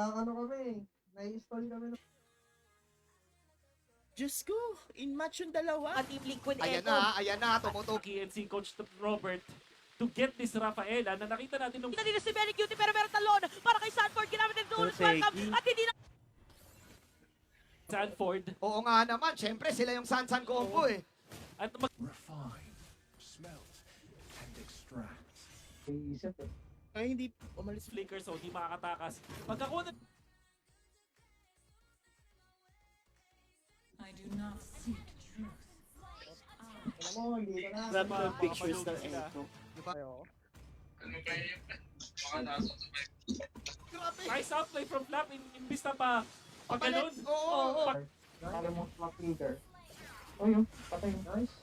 Nag-ano kami, nai-install kami ng... Diyos ko, in match yung dalawa. Team Liquid Ayan na, tumutok. KNC coach Robert to get this Rafaela na nakita natin nung Hindi na si Very Cutie pero meron talon para kay Sanford. Ginamit ng Duelist Welcome at hindi na... Sanford Oo nga naman, syempre sila yung Sansan combo eh. at Refine, smelt, and extract. Iisip eh. Ay, hindi umalis. Flicker so di makakatakas. Pagkakuha ng I do not seek truth. Alam mo, hindi ka na. Grabe Baka yung pictures ng sila. Echo. Grabe. nice outplay from Flap imbis na pa pag Papalit. ganun. Oo. Pag- Kala mo sa flicker. Oh, yun. Patay. Nice.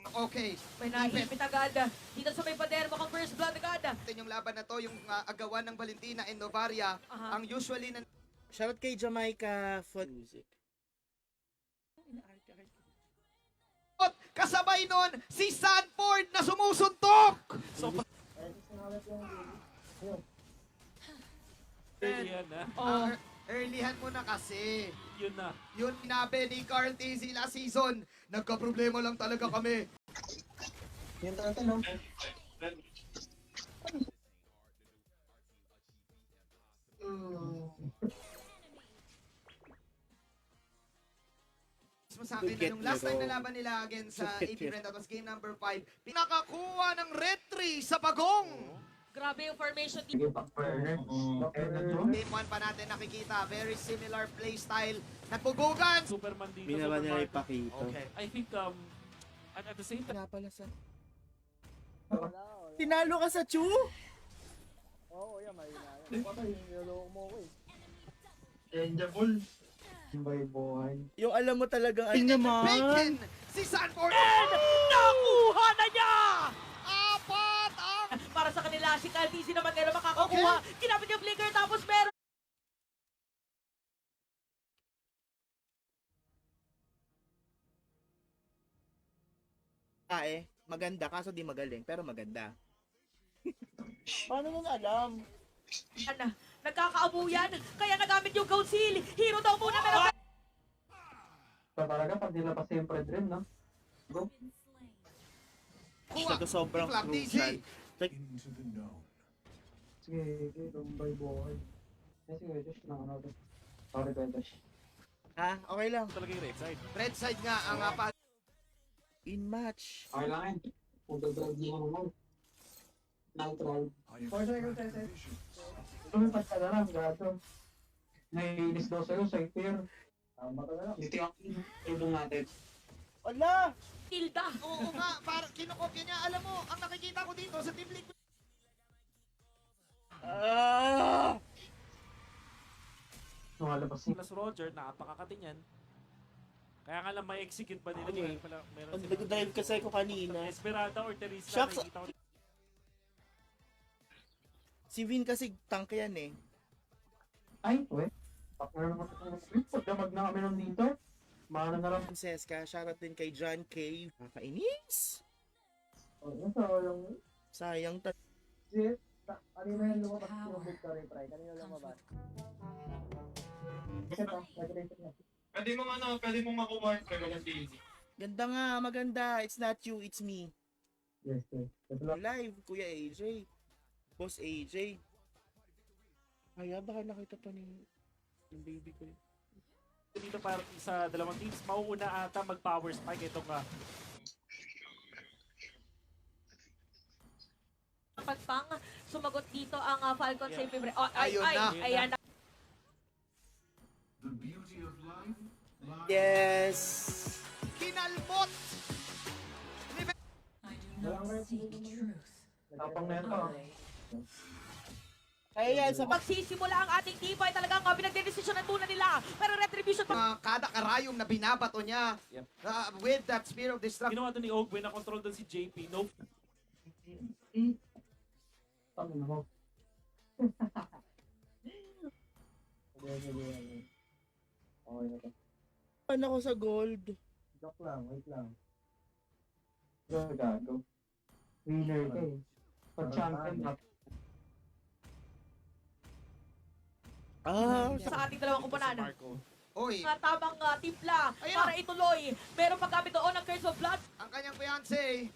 Okay. May naipit agad. Dito sa may pader mo kang first blood agad. Ito yung laban na to, yung agawan ng Valentina and Novaria. Aha. Ang usually na... Shoutout kay Jamaica for music. Kasabay nun, si Sanford na sumusuntok! So Ay, sinalat yung... Yun. early yan na. Earlyhan mo na kasi. Yun na. Yun sinabi ni Carl TZ last season. Nagka-problema lang talaga kami. Yung turtle, no? Mas sa akin na nung last time na laban nila against sa AP Red, that was game number 5. Pinakakuha ng red 3 sa bagong. Grabe yung formation. Sige, back-burner. Back-burner. Game 1 pa natin nakikita. Very similar playstyle. Nagbugugan. Superman dito. Binaba nila Superman. ipakita. Okay. I think at the same time Nga pala sa... Tinalo ka sa Chu? Oo, yan. May patay. Niloloko mo ko eh. Changeable. Boy. Yung alam mo talagang ay naman. Bacon. Si Sanford. Nakuha na niya! Apat ang... Para sa kanila, si Caldisi naman ngayon makakakuha. Ginamit yung flicker tapos meron. Maganda kaso di magaling pero maganda. Paano mo alam? Nagkakaabuyan, kaya nagamit yung gold seal. Hero daw muna meron. So talaga, pag nilabas yung Fred rin, no? Go. Kuha. Ito sobrang Club crucial. DZ. Into the known. Sige, rumbay buhay. Sige, just na ano. Sorry, Bedash. Ha? Okay lang. talaga yung red side. Red side nga ang apat. In match. Okay lang yan. Kung gagawin niyo naman. Neutral. I have 4 seconds, cracked Sese. visions. Lumipat ka na lang, gato. Naiinis daw sa'yo, sa Ipir. Tama ka na lang. Ito yung tulong natin. Wala! Tilda. Oo nga, parang kinokopya niya. Alam mo, ang nakikita ko dito sa Team Liquid. Lumalabas niya. Plus Roger, napakakati niyan. Kaya nga lang may execute ba nila? Okay. Meron Pag nag-dive kasi ako kanina. Esmeralda or Teresa. Shucks. nakikita ko. Si Vin kasi tank yan eh. Ay, we. Partner naman ito ng script. Pag damag na kami nandito. Mana na lang. Francesca, shoutout din kay John K. Nakakainis. Oh, yun sa walang... Sayang Shit. Kanina yung lumabas yung victory, pre. Kanina lumabas. Kasi ito, nag-rated na. Pwede mong makuha yung regular daily. Ganda nga, maganda. It's not you, it's me. Yes, yes. Ito lang. Live, Kuya AJ. Boss AJ. Kaya baka nakita pa ni yung baby ko. Dito para sa dalawang teams, mauuna ata mag-power spike itong Pagpang, sumagot dito ang Falcon sa Ipibre. Oh, Ayun na. Ayan na. The beauty of life lies Yes! Kinalmot. I do not seek truth. Tapang na ito. Ayan, sa Magsisimula ang ating tibay talagang pinagdedesisyon ng tuna nila. Pero retribution Kada karayom na binabato niya Yep. with that Spear of Destruction. ginawa doon ni Ogwe na control doon si JP. No, Tama na mo. Okay na to. pan ako sa gold. Joke lang, wait lang. Gago. Winner ka eh. Pag champion, sa ating dalawang Si kumpanan. Marco. Oy, Nga tamang timpla Ayan. para ituloy. Meron pag kami doon ng Curse of Blood. ang kanyang fiancé.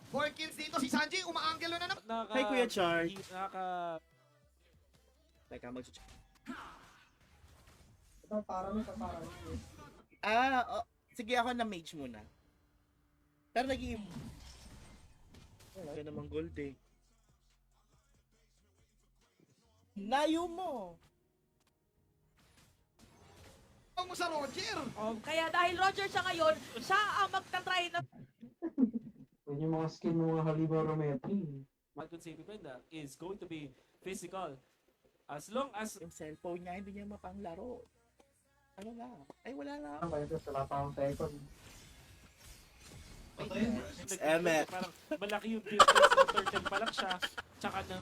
Four kills dito. Si Sanji, umaanggelo na naman. Kay Kuya Char. Teka, mag-check. Ito, parang Sige ako na mage muna. Pero wala namang gold eh. Layo mo! Huwag mo sa Roger. Kaya dahil Roger siya ngayon, siya ang magta-try na Yun yung mga skin ng mga Haliba Rometri. Falcon Safety Brenda is going to be physical. As long as Yung cellphone niya, hindi niya mapanglaro. Ano na? Ay, wala na. Ano ba ito? Wala pa akong second. Emet. parang malaki yung difference ng turtle pa lang siya. Tsaka na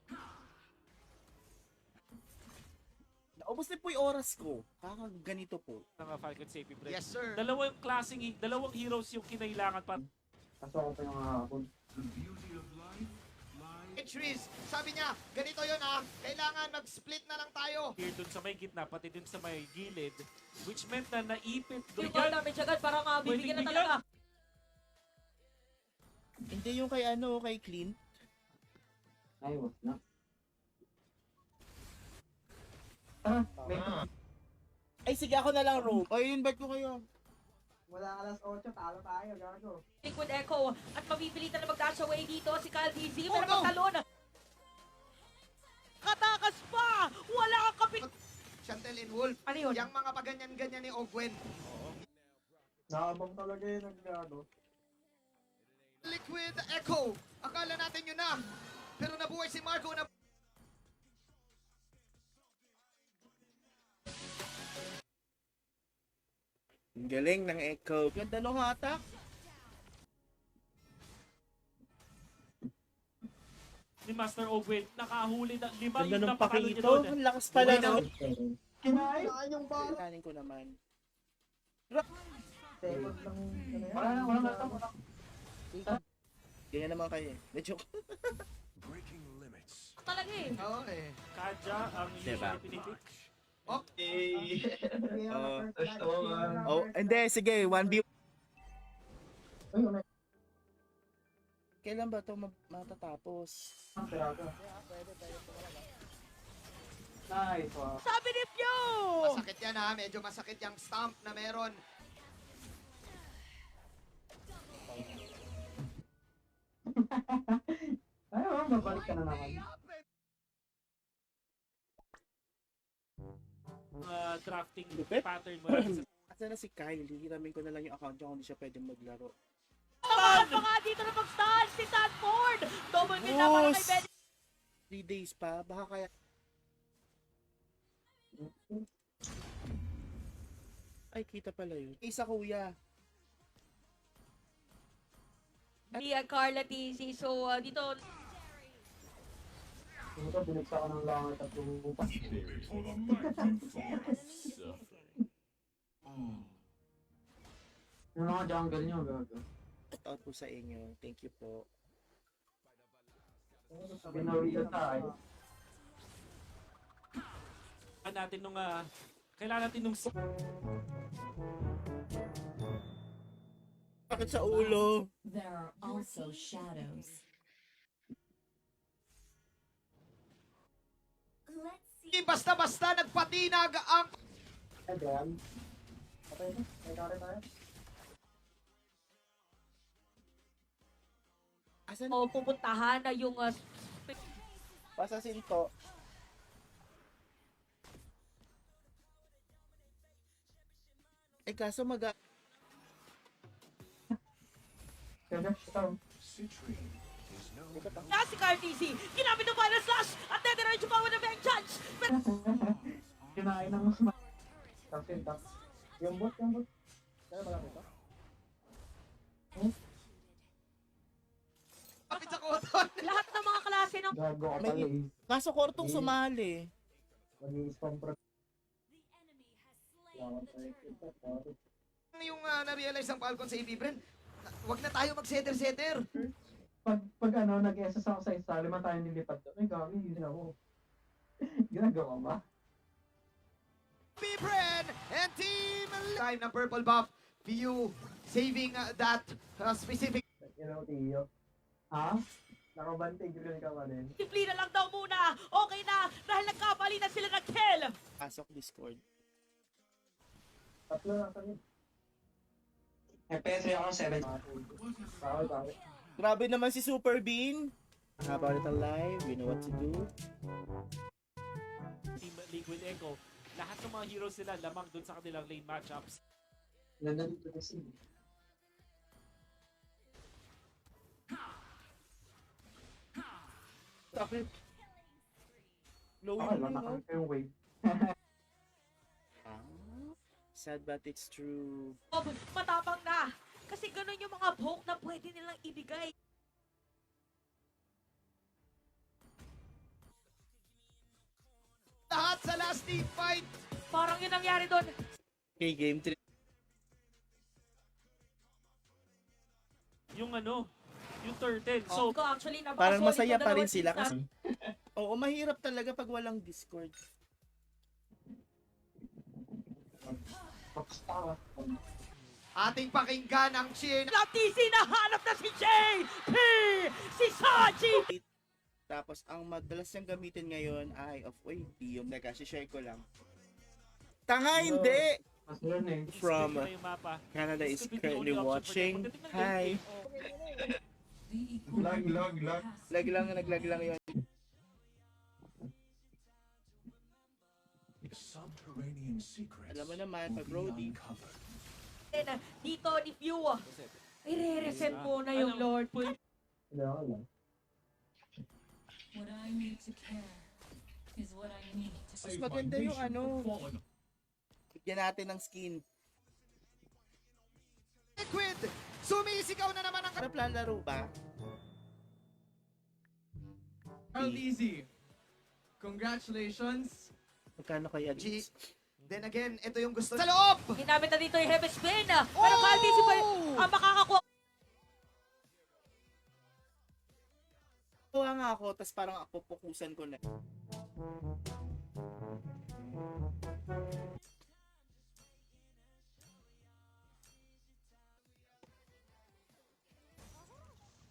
Naubos na po yung oras ko. Ganito po. ng Falcon Safety Brenda. Yes, sir. Dalawang heroes yung kinailangan para Kaso ako pa yung hapon. The beauty of life lies Riz, sabi niya, ganito yun kailangan mag-split na lang tayo. here dun sa may gitna, pati dun sa may gilid, which meant na naipit yung doon ball damage agad. Parang bibigyan na Pwedeng talaga. Hindi yung kay kay Clint. Ay, wag na. Ah, may Ay, sige ako na lang, Rogue. Ay, invite ko kayo. wala alas 8, talo tayo, gago. Liquid Echo at mapipilitan na mag-dash away dito si Kyle DZ. Oh, Pero no! magtalon. Katakas pa! Wala kang kapit. Chantel and Wolf, Ano yun? yung mga paganyan-ganyan ni Ogwen. Nakabang talaga yun ang gago. Liquid Echo, akala natin yun na. Pero nabuhay si Marco na... Ang galing ng Echo. Ganda nung hatak. ni Master Ogwen, nakahuli na 5 Ganda yung ng napakalo niya pakito. doon. Ang lakas pala Wait, no. Kinain yung bala. Kanin ko naman. Second lang. Wala na ito. Ganyan naman kayo eh. Medyo breaking limits. Talaga eh. Oo Kadya ang Diba? usually pinipick. hindi, sige, 1v. Ay, wala. Kailan ba ito matatapos? Nice, wow. Sabi ni Pew! Masakit yan medyo masakit yung stomp na meron. Ay, mabalik ka na naman. Drafting Lupit. pattern mo lang. Asa na si Kyle? Hihiramin ko na lang yung account niya kung hindi siya pwedeng maglaro. Tamaan pa nga dito na mag-stun si Sanford! Double kill na para kay Boss! Benny. 3 days pa, baka kaya... Ay, kita pala yun. Isa kuya. Ni Carla TC. So, dito, Ito, binigsa ka ng langit at lupa. Yung mga jungle nyo, gago. Shout out po sa inyo. Thank you po. Binawi ka tayo. Natin nung kailangan natin nung Bakit sa ulo? There are also shadows. Hindi basta-basta nagpatinag ang... Ay, Brian. Patay na. May kare tayo. Asan pupuntahan na yung pasasin to? Eh kaso Kaya, ito. Citrine is known na si Carl TC. Ginamit ng final slash at dediretso pa with a vengeance. Pero Kinain ng mas ma... Tapos tapos. Yung bot. Kaya malaki ito. Kapit sa koton. lahat ng mga klase ng Gago ka May- pala eh. Kaso kortong sumali. Mag-i-spam pro. Yawan tayo. Yung na-realize ng Falcon sa AB Brand, wag na tayo mag-setter-setter. Pag ano, nag-SS ako sa install, man tayo nilipad doon. Ay, gami, yun ako. Ginagawa ba? Bibren and Team Time na purple buff. PU saving that specific. Ha? Nakabantig rin ka pa rin. Simply na lang daw muna. Okay na dahil nagkabali na sila ng kill. Pasok Discord. Tatlo na kami. FPS ako 7. Bakit? Grabe naman si Super Bean. Habang little live, you know what to do. Team Liquid Echo, lahat ng mga heroes nila lamang dun sa kanilang lane matchups. Nandito kasi. Bakit? Low Okay yun lang, no? nakakita yung wave. Ah, sad but it's true. Matapang na. Kasi ganun yung mga poke na pwede nilang ibigay. Lahat sa last team fight. Parang yun nangyari doon. Okay, game 3. Yung yung turtle. So, So, actually, Parang masaya napaka-solid pa yung rin sila dalawang teams kasi oo, mahirap talaga pag walang Discord. Rockstar. Ating pakinggan ang cheer. na TC nahanap na si JP! Si Saji! Tapos, ang madalas niyang gamitin ngayon ay yung teka, share ko lang. Tanga, hindi! Mas learn eh. From Iba yung mapa. Canada This is could be the currently only option for them. watching. Pagdating ng Hi! gameplay, Lag. Naglag lang yun. Subterranean secrets. Alam mo naman, pag will Brody, be uncovered. Dito ni Pew. I-reset mo na yung Lord. Hindi ako lang. What I need to care is what I need to mas maganda yung bigyan natin ng skin. Liquid. Sumisigaw na naman ang Harap lalaro ba? Easy. Congratulations. Magkano kaya G. G? Then again, ito yung gusto sa loob. Ginamit na dito yung Heavy Spin. Pero Caldici pa ang makakakuha. Tuwa nga ako, tas parang ako pukusan ko na.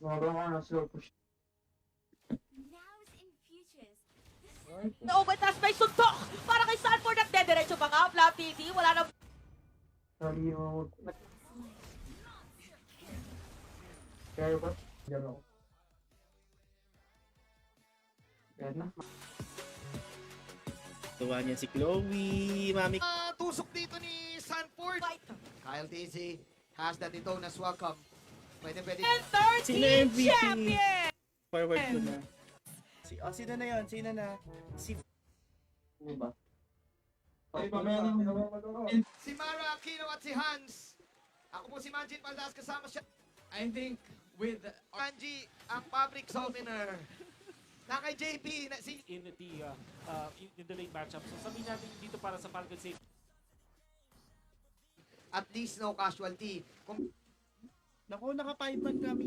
Gumagawa ko ng slow push. Overtask may suntok para kay Sanford at dediretso pa nga. Flap TC, wala na. Sorry yung... Kaya ba? Diyan ako. Kaya na. Tuwa niya si Chloe, mami. Tusok dito ni Sanford. Fight. Kyle TZ has that ito na welcome. Pwede. And third Sino team MVP? champion! Forward ko na. Sino na yun? Sino na? Si Ano ba? Ay, mamaya na. Si Mara Aquino at si Hans. Ako po si Manjin Paldas, kasama siya. I think with Angie, ang fabric softener. Na kay JP, na si in the lane matchup. So, sabihin natin dito para sa Falcon Save. at least no casualty. Kung Naku, naka 5 man kami.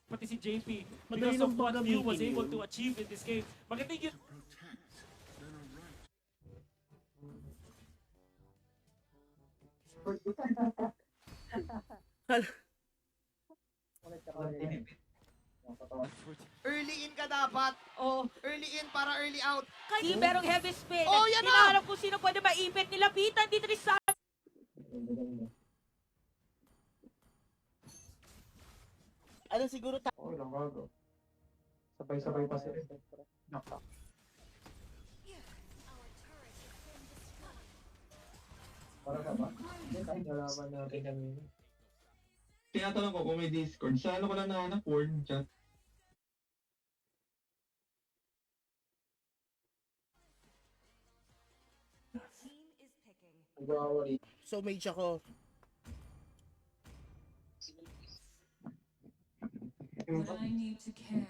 Pati si JP, Madali because lang of what Pew was gamitin able yun. to achieve in this game. Maganda yun. early in ka dapat. Oh, Early in para early out. kasi merong heavy spin. Oh, yan na! Hinahanap kung sino pwede maipit. Nilapitan dito ni San. Ano siguro Okay lang, bago. Sabay-sabay pa sila. Naka. Para ka ba? Nalaman natin kanina. Tinatanong ko kung may Discord. Sa ano ko lang nahanap? Word chat. Nag-awari. so mage ako. What I need to care.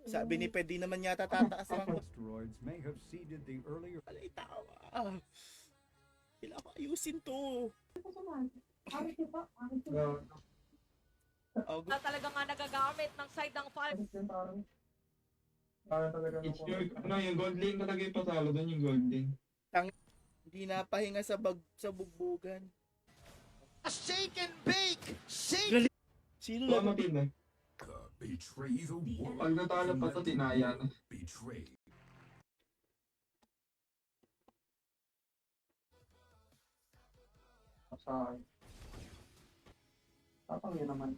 Sabi ni Pwede naman yata tataas ang Asteroids may have seeded the earlier Alay, tawa. Kailangan ko ayusin to. Oh, Na talaga nga nagagamit ng side ng Falcon. Parang talaga It's yung gold lane talaga yung pasalo doon, yung gold lane. Hindi napahinga sa bugbugan. Shake and bake! Shake! Sino Wala lang? matindi. Betray the world. Pag natalo pa to, tinaya na. Betray. Sa akin. Tapang yun naman.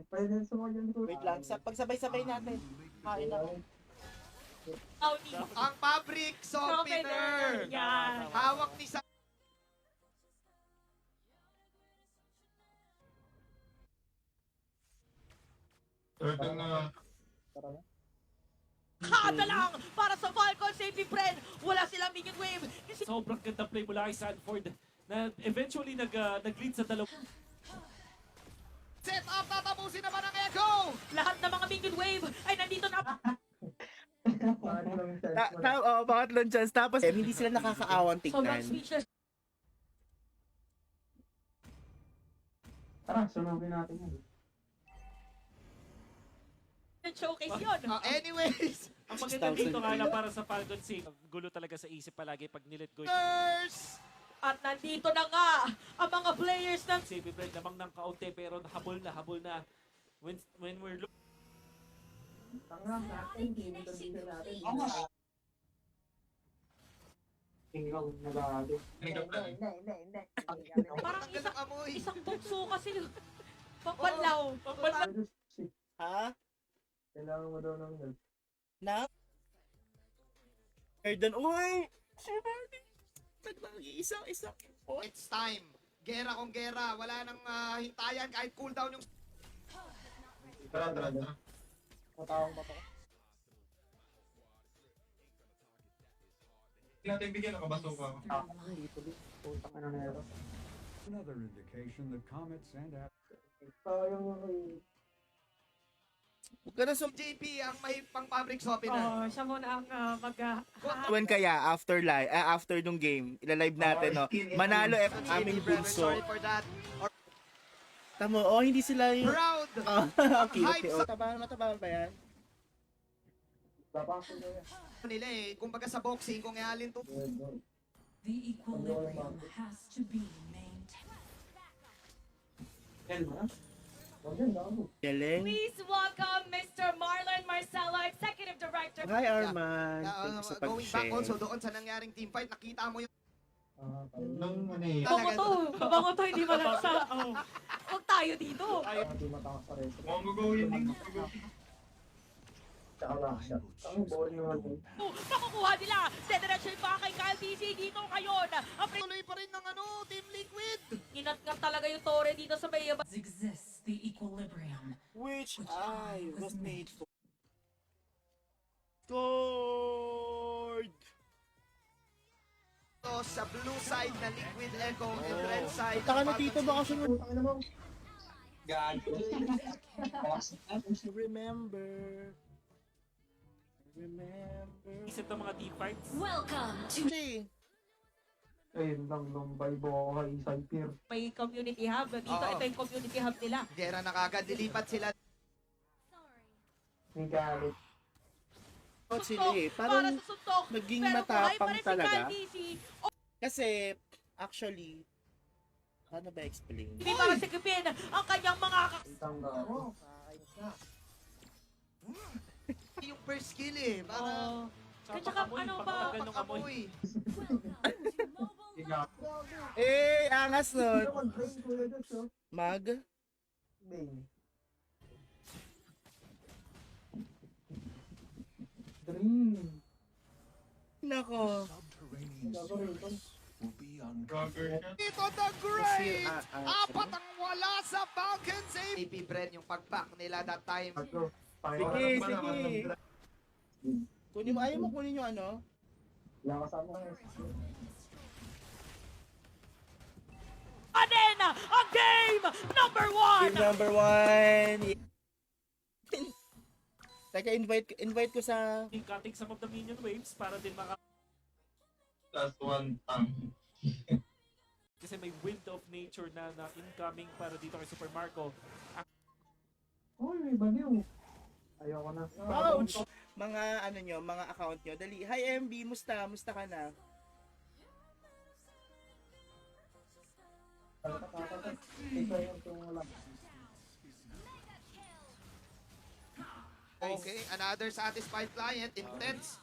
Pwede sumagyan ko. Wait lang, pagsabay-sabay natin. Kain ako. Audi. Ang fabric softener! Yan. Hawak ni Sa... Turtle na. Kada lang para sa Falcon Safety Friend. Wala silang minion wave. Kasi Sobrang ganda play mula kay Sanford na eventually nag-lead sa dalawang Set up, tatapusin naman ang Echo! lahat ng mga minion wave ay nandito na. Pangatlong chance. Tapos, hindi sila nakakaawang Sobrang tignan. speechless. Tara, sunugin natin yun. Showcase yun. Anyways, Ang maganda dito nga lang para sa Falcon Sing, gulo talaga sa isip palagi pag nilet go. first! At nandito na nga ang mga players ng Safety Bread lamang ng kaunti pero habol na. When we're looking Tingnan, nag-aalit. parang Tanggal ang amoy. isang bukso kasi pagpanlaw. Ha? Kailangan mo daw ng help. Na? Erdan, uy! Si Marty! Nag-isa. It's time. Gera kung gera. Wala nang hintayan kahit cooldown yung... Tara. Matawang ba ito? Hindi natin bigyan ng kabasuka. Putang ano na ito. Another indication that comets and Sayang yung Huwag ka na JP ang may pang fabric softener. Siya muna ang When kaya, after nung game, ilalive natin, no? Manalo F aming bunso. Sorry for that. Tamo, hindi sila yung... Proud! Okay. Matabahan ba yan? Babasok na yan. Nila kumbaga sa boxing, kung ihalin to. The equilibrium has to be maintained. Yan ha? Huwag yan, damo. Galing. Please welcome Mr. Marlon Marcelo, Executive Director. Hi, Arman. Thank you sa Going back also pag-share. doon sa nangyaring team fight, nakita mo yung... Nang ano eh. Bango to, hindi mo lang sa... Huwag tayo dito. Hindi matakas sa resto. Mukhang gagawin din. Tsaka lang siya. Ang boring naman. Makukuha nila. Dediretso pa kay Kyle DC dito ngayon. Ang Tuloy pa rin ng Team Liquid! inat-ngat talaga yung Torre dito sa may Exists the equilibrium. Which I was made for. Sword! So, sa blue side na Liquid Echo and red side... Taka na dito, baka sunod. Gago. Remember. isip ng mga team fights. Welcome to Kasi, Ayun lang, lumbay buhay, Cypher. may community hub. Dito, Oo. ito yung community hub nila. Gera na kagad, dilipat sila. May galit. sila eh. Para Parang sa suntok. naging Pero buhay pa matapang rin si talaga. Kyle DC. Kasi, actually, paano ba explain? Hindi para sikipin ang kanyang mga Isang gago. Yung first kill eh, para... Tsaka ano ba? Pag-amoy. Angas nun. Mag? Dream. Nako. subterranean secrets will be uncovered. Ito the great! Kasi, Apat ang wala sa Falcons AP Bren yung pag-back nila that time. Tatlo. Sige. Kunin mo, ayaw mo kunin yung ano? Wala kasama ka. Aden ang game number 1! Game number 1. Teka, invite ko sa... Cutting some of the minion waves para din Last one tank. kasi may wind of nature na incoming para dito kay Super Marco. Uy, may baliw. Ayoko na. Ouch! mga ano nyo, mga account nyo. Dali, hi MB, musta? Musta ka na? Okay, another satisfied client, intense.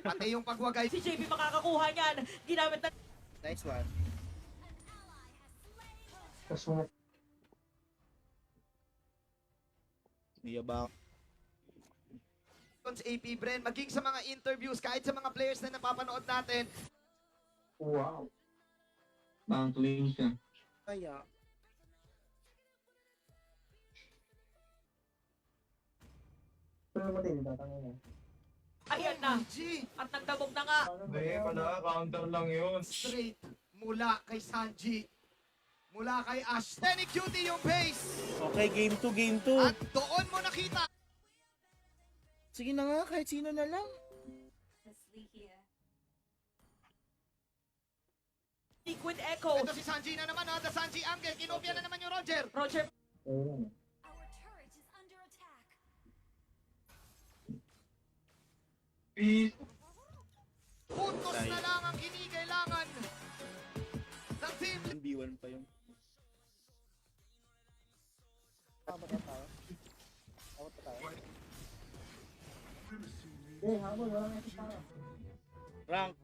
Pati yung pagwagay. Si JP makakakuha niyan. Ginamit na Nice one. Tapos mo, Yabang. AP Bren, maging sa mga interviews, kahit sa mga players na napapanood natin, wow. Bank lane siya. Kaya, Pero matindi, tatangin na. ayan na. G, At nagdabog na nga. Hindi, wala. Counter lang yun. straight mula kay Sanji, mula kay Ash. Tenny Cutie yung base. okay, game 2, game 2. At doon mo nakita. Sige na nga, kahit sino na lang. Liquid Echo. Ito si Sanji na naman ha, the Sanji angle. Kinopia na naman yung Roger. Roger Ayun. Peace. Puntos na lang ang kinikailangan ng team. B1 pa yung. Eh, habol, wala nga isa. Rank.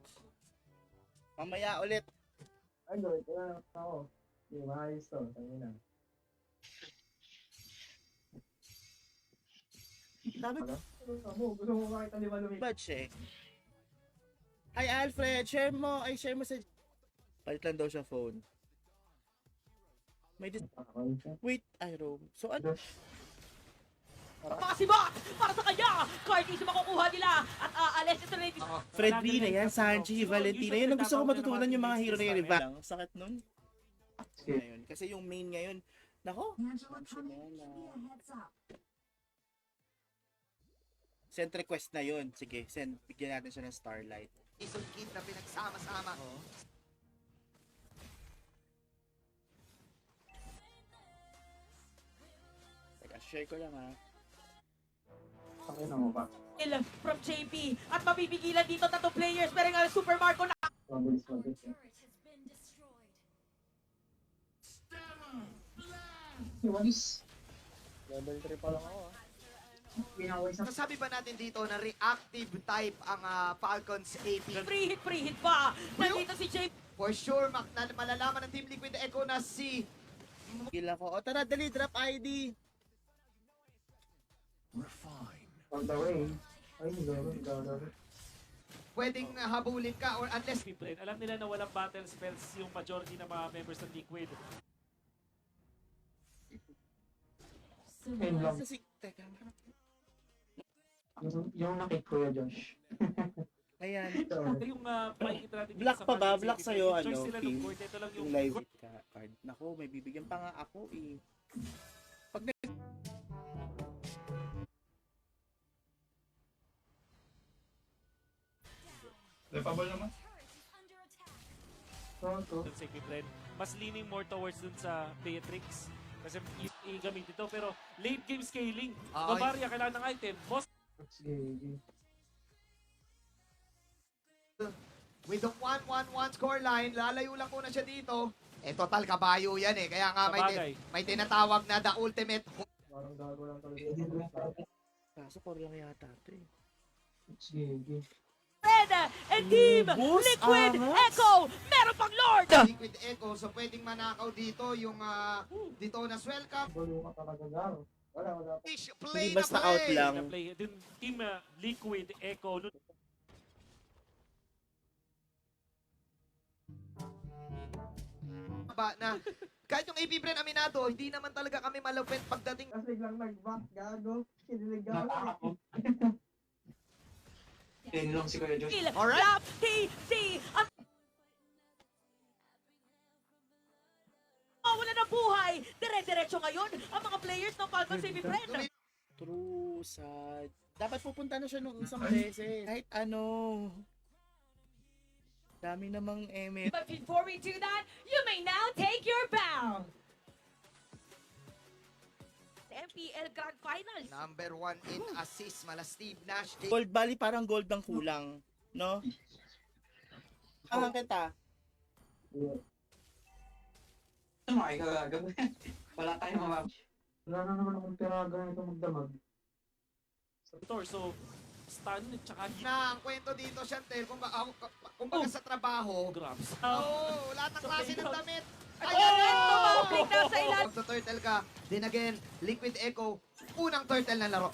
Mamaya ulit. Ay, Lord, wala na ako. Hindi, maayos to. Tangin na. Sabi Gusto mo makita di ba lumipad? ba, che? Ay, Alfred, share mo. Ay, share mo sa... Palit lang daw siya phone. May Wait, ay, Rome. So, ano? Pakasiba para sa kanya. Cardi sa makukuha nila. At aalis ito na yung Fred Rina yan, Sanji, Valentina. Yan ang gusto ko matutunan yung mga hero na yan. Diba? Ang sakit nun. Ngayon. Kasi yung main ngayon, nako. Send request na yun. Sige, send. Bigyan natin siya ng Starlight. Season kid na pinagsama-sama. Teka, share ko lang ha. Tangin na mo ba? from JP. At mabibigilan dito tatong players. Pero nga Super Marco na. Mabilis, mabilis. Iwanis. Level 3 pa lang ako ah. Pinaway sa... Masabi ba natin dito na reactive type ang Falcons AP? Free hit pa. Nandito si JP. For sure, malalaman ng Team Liquid Echo na si Kila ko. O tara, dali, drop ID. On the way. Ay, gano'n. pwedeng habulin ka or unless People, alam nila na walang battle spells yung majority ng mga members ng Liquid. Ayun lang. Teka. Yung nakit Kuya Josh. Ayan. Yung makikita natin dito Black sa pa ba? Falcons Black City, sa'yo, yung choice ano, nila ng Kim? board, ito lang Yung live card. Nako, may bibigyan pa nga ako eh. Pag Lepable naman. dun sa equipment. Mas leaning more towards dun sa Beatrix. Kasi i-gamit ito. Pero late game scaling. Bavaria kailangan ng item. Boss Sige. with the 1-1-1 scoreline, lalayo lang muna siya dito. Eh, total kabayo yan eh. Kaya nga Sabagay. may tinatawag na the ultimate. Parang gago lang talaga. kaso core lang yata ito eh. Sige. Red and Team Boss, Liquid angas. Echo. Meron pang Lord. Liquid Echo, so pwedeng manakaw dito yung dito na welcome. Balo ka talaga garo. Wala. Play Hindi basta na play. out lang. na play. Dun, Team Liquid Echo. Ba na kahit yung AP Bren aminado, hindi naman talaga kami malupit pagdating. Kasi biglang nag-back gago. Kinilig gago. Tinlong si Kuya Josh. Alright. Lap TC. At wala na buhay. Dire-diretso ngayon ang mga players ng Falcons Heavy Friend. True, sad. Dapat pupunta na siya nung isang beses. Kahit ano. Dami namang eme. But before we do that, you may now take your bow. MPL Grand Finals. Number 1 in assist, mala Steve Nash. Gold Valley parang gold ang kulang, no? Kita. Ano mga gagawin? Wala tayong mga... Wala na naman akong piraga nito magdamag. So, stun at saka Na ang kwento dito, Chantel, kumbaga sa trabaho, grabs. lahat ng klase ng damit. Ayan, tumablik na sa ilan. Pag sa turtle ka, then again, Liquid Echo, unang turtle na laro.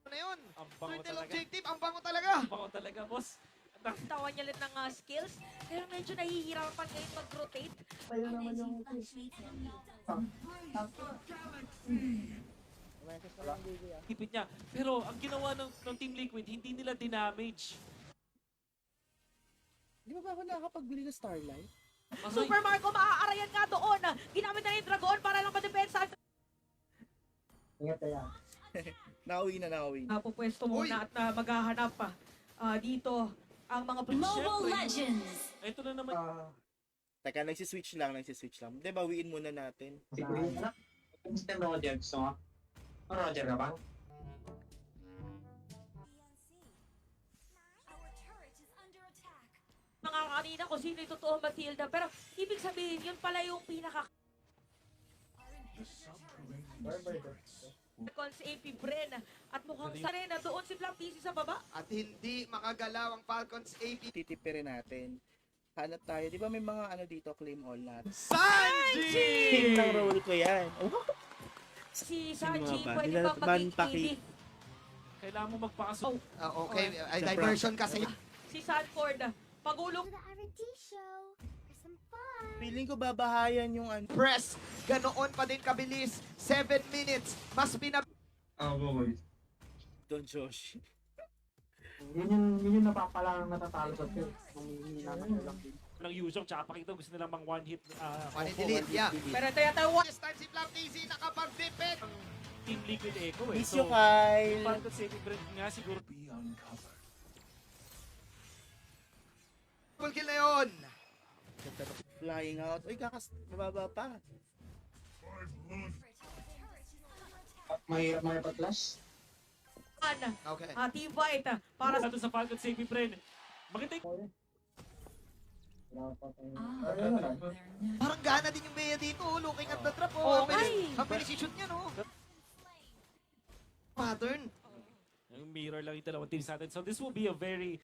Ano yun? Ang bango Turtle talaga. objective, ang bango talaga. Ang bango talaga, boss. Tawan niya ulit ng skills. Pero medyo nahihirapan ngayon mag-rotate. Tayo naman yung... Hipit niya. Pero ang ginawa ng Team Liquid, hindi nila dinamage. Di ba ako nakakapagbili ng Starlight? Super Marco maaarayan nga doon. Ginamit na yung Dragon para lang madepensa. Ingat kaya. Nauwi na. Napupwesto muna at maghahanap pa dito ang mga Mobile Legends. Ito na naman. Teka, nagsiswitch lang. Di ba, bawiin muna natin. Siguro na. Gusto mo Roger, gusto mo? Roger ka ba? mga kanina kung sino yung totoo Matilda. Pero ibig sabihin, yun pala yung pinaka Falcons AP Bren. At mukhang sarena doon si Black PC sa baba. At hindi makagalaw ang Falcons AP. Titipirin natin. Hanap tayo. Di ba may mga ano dito, claim all natin? Sanji! Team ng role ko yan. Si Sanji, ba? pwede bang maging Paki. TV? Kailangan mo magpakasok. Okay, ay, diversion kasi. Si Sanford, pagulong Feeling ko babahayan yung ano. Press, ganoon pa din kabilis. 7 minutes, mas pinab... boy. Don Josh. Yun yung napapalang natatalo sa field. Humihingi naman lang din. Ng Yuzong, tsaka Pakito, gusto nilang mang one hit. Delete, yeah. pero tayo This time si Black TZ nakapag-dipit. Team Liquid Echo eh. Miss you, Kyle. Falcon Saving Brand nga siguro. Be uncovered. Full kill na yun. Flying out. Uy, mababa pa. Mahirap mga patlas. Okay. Team Fight para Para sa Falcon Saving Brand. Maganda yung Parang gana din yung Bea dito, looking at the trap. Oo, Ang bilis i-shoot niya, no? Pattern. mirror lang yung dalawang teams natin. So this will be a very